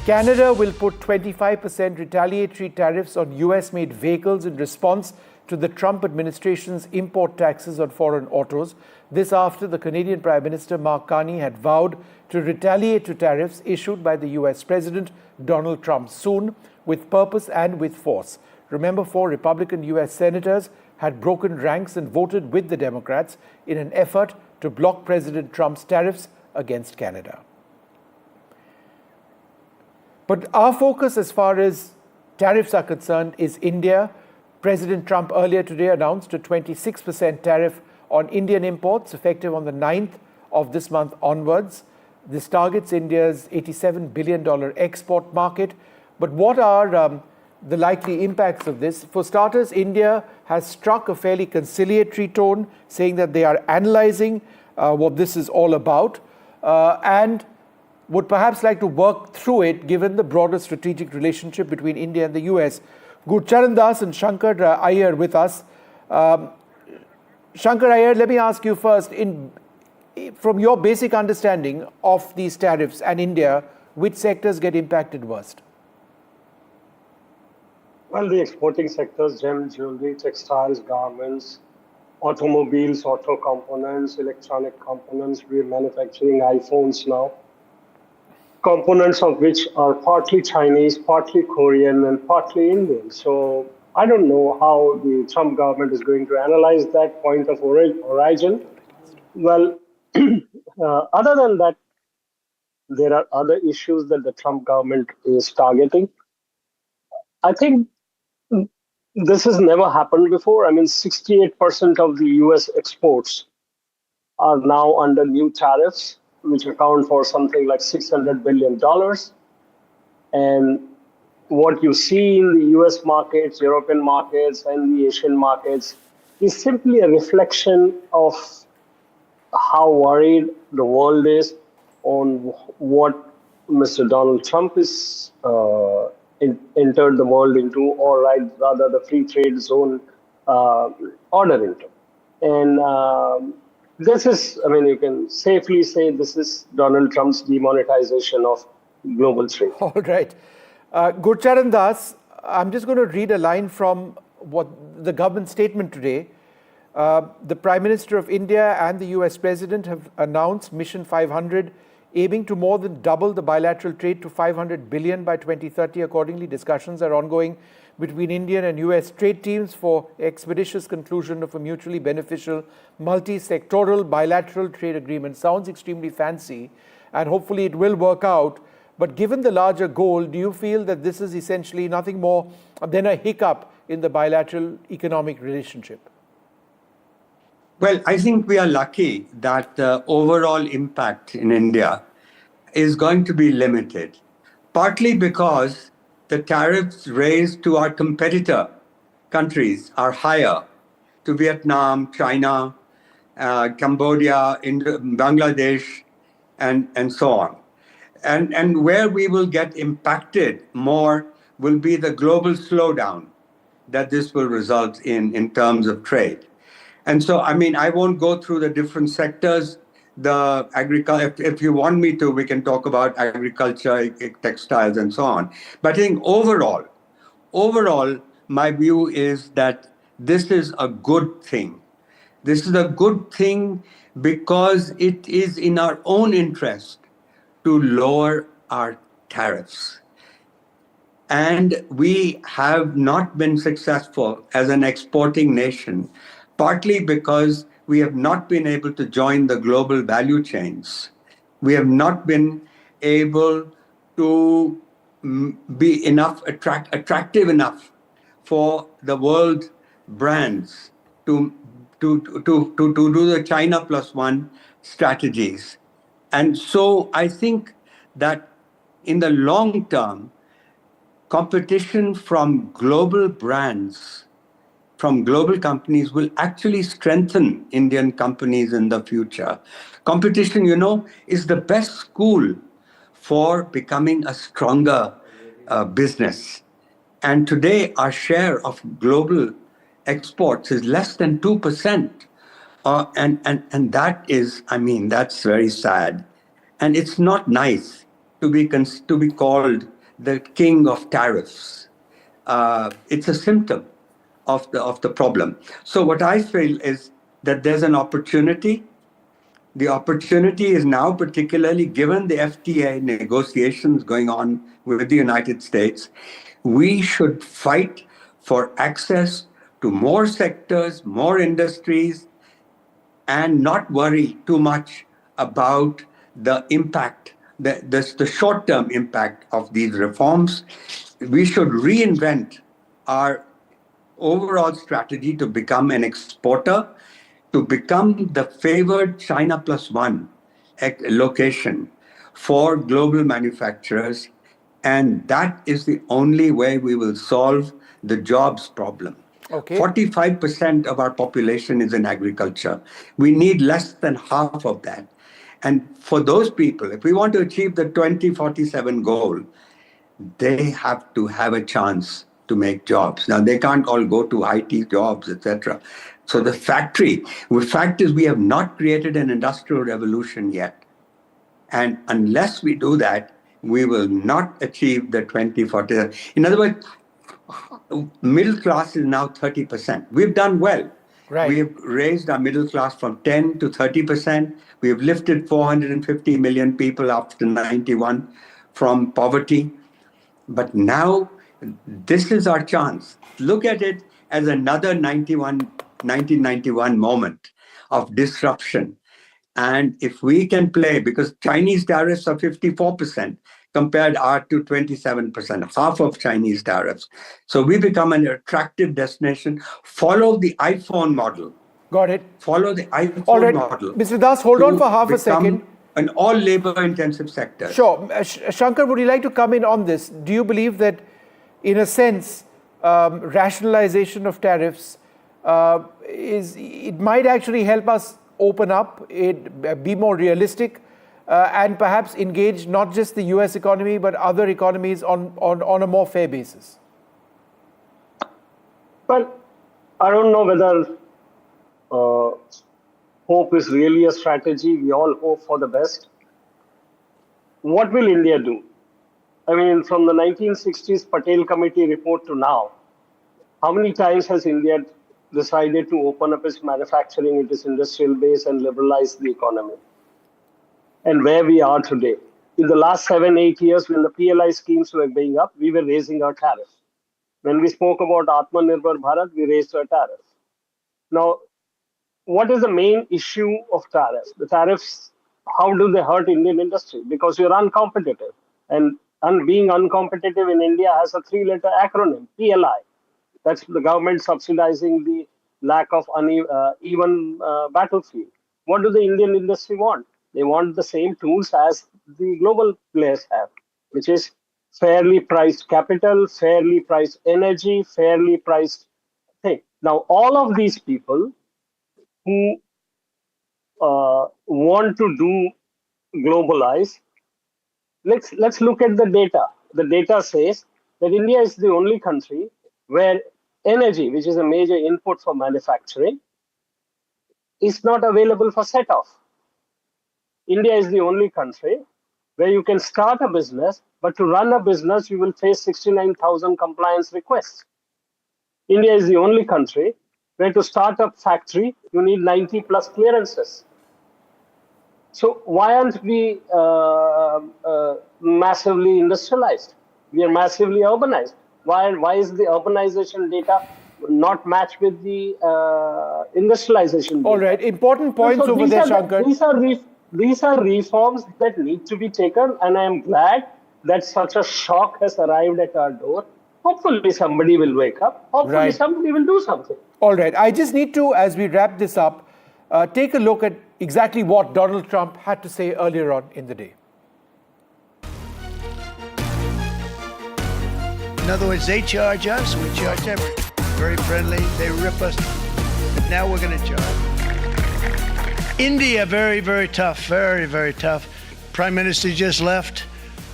Canada will put 25% retaliatory tariffs on US-made vehicles in response to the Trump administration's import taxes on foreign autos. This after the Canadian Prime Minister Mark Carney had vowed to retaliate to tariffs issued by the US President Donald Trump soon, with purpose and with force. Remember, 4 Republican US senators had broken ranks and voted with the Democrats in an effort to block President Trump's tariffs against Canada. But our focus as far as tariffs are concerned is India. President Trump earlier today announced a 26% tariff on Indian imports effective on the 9th of this month onwards. This targets India's $87 billion export market. But what are the likely impacts of this? For starters, India has struck a fairly conciliatory tone, saying that they are analyzing what this is all about and would perhaps like to work through it given the broader strategic relationship between India and the US. Gurcharan Das and Shankar Iyer with us. Shankar Iyer, let me ask you first, from your basic understanding of these tariffs and India, which sectors get impacted worst? Well, the exporting sectors, gems, jewelry, textiles, garments, automobiles, auto components, electronic components. We're manufacturing iPhones now, components of which are partly Chinese, partly Korean, and partly Indian. So I don't know how the Trump government is going to analyze that point of origin. Well, other than that, there are other issues that the Trump government is targeting. I think this has never happened before. I mean, 68% of the US exports are now under new tariffs, which account for something like $600 billion. And what you see in the US markets, European markets, and the Asian markets is simply a reflection of how worried the world is on what Mr. Donald Trump is entered the world into, or rather the free trade zone order into. And this is, I mean, you can safely say this is Donald Trump's demonetization of global trade. All right. Gurcharan Das, I'm just going to read a line from what the government statement today. The Prime Minister of India and the US President have announced Mission 500, aiming to more than double the bilateral trade to $500 billion by 2030. Accordingly, discussions are ongoing between Indian and US trade teams for expeditious conclusion of a mutually beneficial multi-sectoral bilateral trade agreement. Sounds extremely fancy, and hopefully it will work out. But given the larger goal, do you feel that this is essentially nothing more than a hiccup in the bilateral economic relationship? Well, I think we are lucky that the overall impact in India is going to be limited, partly because the tariffs raised to our competitor countries are higher, to Vietnam, China, Cambodia, Bangladesh, and so on. And where we will get impacted more will be the global slowdown that this will result in terms of trade. And so, I mean, I won't go through the different sectors. The agriculture, if you want me to, we can talk about agriculture, textiles, and so on. But I think overall, my view is that this is a good thing. This is a good thing because it is in our own interest to lower our tariffs. And we have not been successful as an exporting nation, partly because we have not been able to join the global value chains. We have not been able to be attractive enough for the world brands to do the China plus one strategies. And so I think that in the long term, competition from global brands, from global companies, will actually strengthen Indian companies in the future. Competition, you know, is the best school for becoming a stronger business. And today, our share of global exports is less than 2%. And that is, I mean, that's very sad. And it's not nice to be called the king of tariffs. It's a symptom of the problem. So what I feel is that there's an opportunity. The opportunity is now, particularly given the FTA negotiations going on with the United States, we should fight for access to more sectors, more industries, and not worry too much about the impact, the short-term impact of these reforms. We should reinvent our overall strategy to become an exporter, to become the favored China plus one location for global manufacturers. And that is the only way we will solve the jobs problem. Okay. 45% of our population is in agriculture. We need less than half of that. And for those people, if we want to achieve the 2047 goal, they have to have a chance to make jobs. Now, they can't all go to IT jobs, etc. So the fact is we have not created an industrial revolution yet. And unless we do that, we will not achieve the 2047. In other words, middle class is now 30%. We've done well. Right. We have raised our middle class from 10 to 30%. We have lifted 450 million people after 91 from poverty. But now, this is our chance. Look at it as another 1991 moment of disruption. And if we can play, because Chinese tariffs are 54% compared to 27%, half of Chinese tariffs. So we become an attractive destination. Follow the iPhone model. Got it. Follow the iPhone All right. model. Mr. Das, hold on for half a second. An all labor-intensive sector. Sure. Shankar, would you like to come in on this? Do you believe that, in a sense, rationalization of tariffs it might actually help us open up, be more realistic, and perhaps engage not just the US economy, but other economies on a more fair basis? Well, I don't know whether hope is really a strategy. We all hope for the best. What will India do? I mean, from the 1960s Patel Committee report to now, how many times has India decided to open up its manufacturing, its industrial base, and liberalize the economy? And where we are today. In the last 7-8 years, when the PLI schemes were going up, we were raising our tariff. When we spoke about Atmanirbhar Bharat, we raised our tariff. Now, what is the main issue of tariffs? The tariffs, how do they hurt Indian industry? Because you're uncompetitive. And being uncompetitive in India has a 3-letter acronym, PLI. That's the government subsidizing the lack of even battlefield. What do the Indian industry want? They want the same tools as the global players have, which is fairly priced capital, fairly priced energy, fairly priced thing. Now, all of these people who want to do globalize, let's look at the data. The data says that India is the only country where energy, which is a major input for manufacturing, is not available for set-off. India is the only country where you can start a business, but to run a business, you will face 69,000 compliance requests. India is the only country where to start a factory, you need 90 plus clearances. So why aren't we massively industrialized? We are massively urbanized. Why is the urbanization data not matched with the industrialization data? All right, important points over there, Shankar. These are reforms that need to be taken, and I am glad that such a shock has arrived at our door. Hopefully somebody will wake up. Hopefully somebody will do something. All right, I just need to, as we wrap this up, take a look at exactly what Donald Trump had to say earlier on in the day. In other words, they charge us, we charge them. Very friendly, they rip us. But now we're going to charge. India, very, very tough, very, very tough. Prime Minister just left.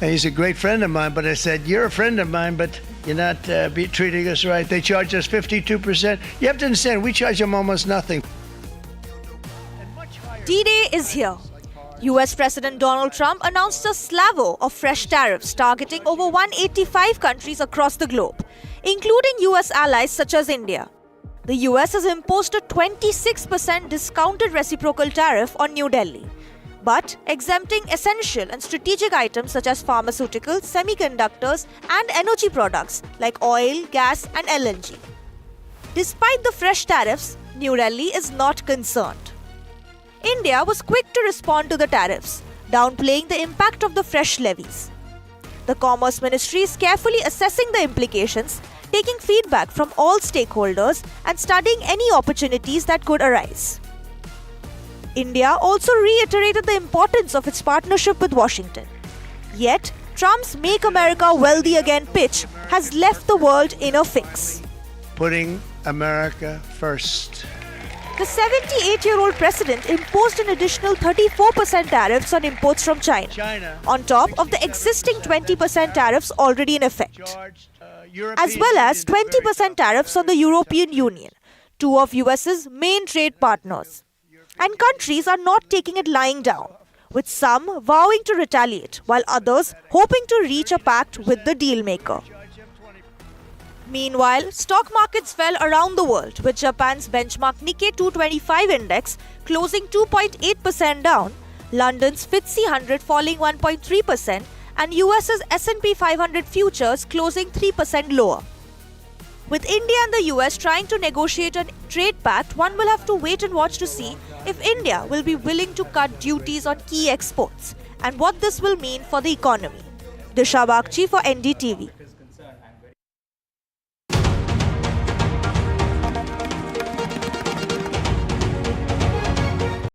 He's a great friend of mine, but I said, you're a friend of mine, but you're not treating us right. They charge us 52%. You have to understand, we charge them almost nothing. D-Day is here. US President Donald Trump announced a salvo of fresh tariffs targeting over 185 countries across the globe, including US allies such as India. The US has imposed a 26% discounted reciprocal tariff on New Delhi, but exempting essential and strategic items such as pharmaceuticals, semiconductors, and energy products like oil, gas, and LNG. Despite the fresh tariffs, New Delhi is not concerned. India was quick to respond to the tariffs, downplaying the impact of the fresh levies. The Commerce Ministry is carefully assessing the implications, taking feedback from all stakeholders and studying any opportunities that could arise. India also reiterated the importance of its partnership with Washington. Yet, Trump's Make America Wealthy Again pitch has left the world in a fix. Putting America first. The 78-year-old president imposed an additional 34% tariffs on imports from China, on top of the existing 20% tariffs already in effect, as well as 20% tariffs on the European Union, two of US's main trade partners. And countries are not taking it lying down, with some vowing to retaliate, while others hoping to reach a pact with the dealmaker. Meanwhile, stock markets fell around the world, with Japan's benchmark Nikkei 225 index closing 2.8% down, London's FTSE 100 falling 1.3%, and US's S&P 500 futures closing 3% lower. With India and the US trying to negotiate a trade pact, one will have to wait and watch to see if India will be willing to cut duties on key exports and what this will mean for the economy. Disha Bagchi for NDTV.